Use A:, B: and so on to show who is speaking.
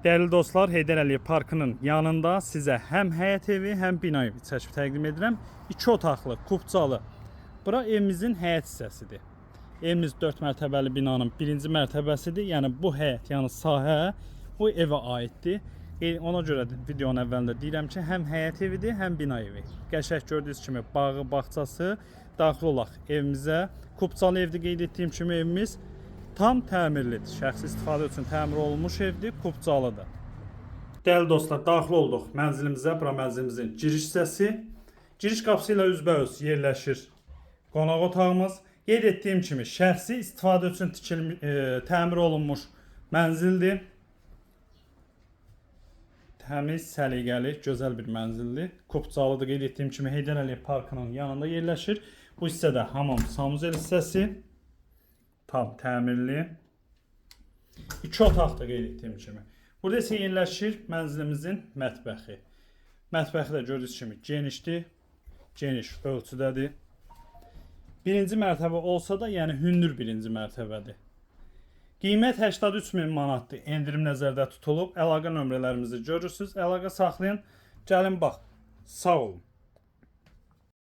A: Değerli dostlar, Heydər Əliyev Parkının yanında sizə həm həyət evi, həm bina evi çəkib təqdim edirəm. 2 otaqlı, kubcalı. Bura evimizin həyət hissəsidir. Evimiz 4 mərtəbəli binanın 1-ci mərtəbəsidir. Yəni bu həyət, yəni sahə bu evə aiddir. Ona görə də videonun əvvəlində deyirəm ki, həm həyət evidir, həm bina evi. Qəşəng gördüyünüz kimi bağı, bağçası. Daxil olaq evimizə. Kubcalı evdir qeyd etdiyim kimi evimiz. Tam təmirlidir. Şəxsi istifadə üçün təmir olunmuş evdir, kubcalıdır. Dəyərli dostlar, daxil olduq mənzilimizə. Bura mənzilimizin giriş hissəsi. Giriş qapısı ilə üzbəüz yerləşir qonaq otağımız. Qeyd etdiyim kimi şəxsi istifadə üçün təmir olunmuş mənzildir. Təmiz, səliqəli, gözəl bir mənzildir. Kubcalıdır. Qeyd etdiyim kimi Heydər Əliyev Parkının yanında yerləşir. Bu hissədə hamam sanuzel hissəsi. Tam təmirli. 2 otaqda qeyd etdiyim kimi. Burada isə yerləşir mənzilimizin mətbəxi. Mətbəxi də gördüyünüz kimi genişdir. Geniş ölçüdədir. 1-ci mərtəbə olsa da, yəni hündür 1-ci mərtəbədir. Qiymət 83.000 manatdır. Endirim nəzərdə tutulub. Əlaqə nömrələrimizi görürsünüz. Əlaqə saxlayın. Gəlin bax. Sağ olun.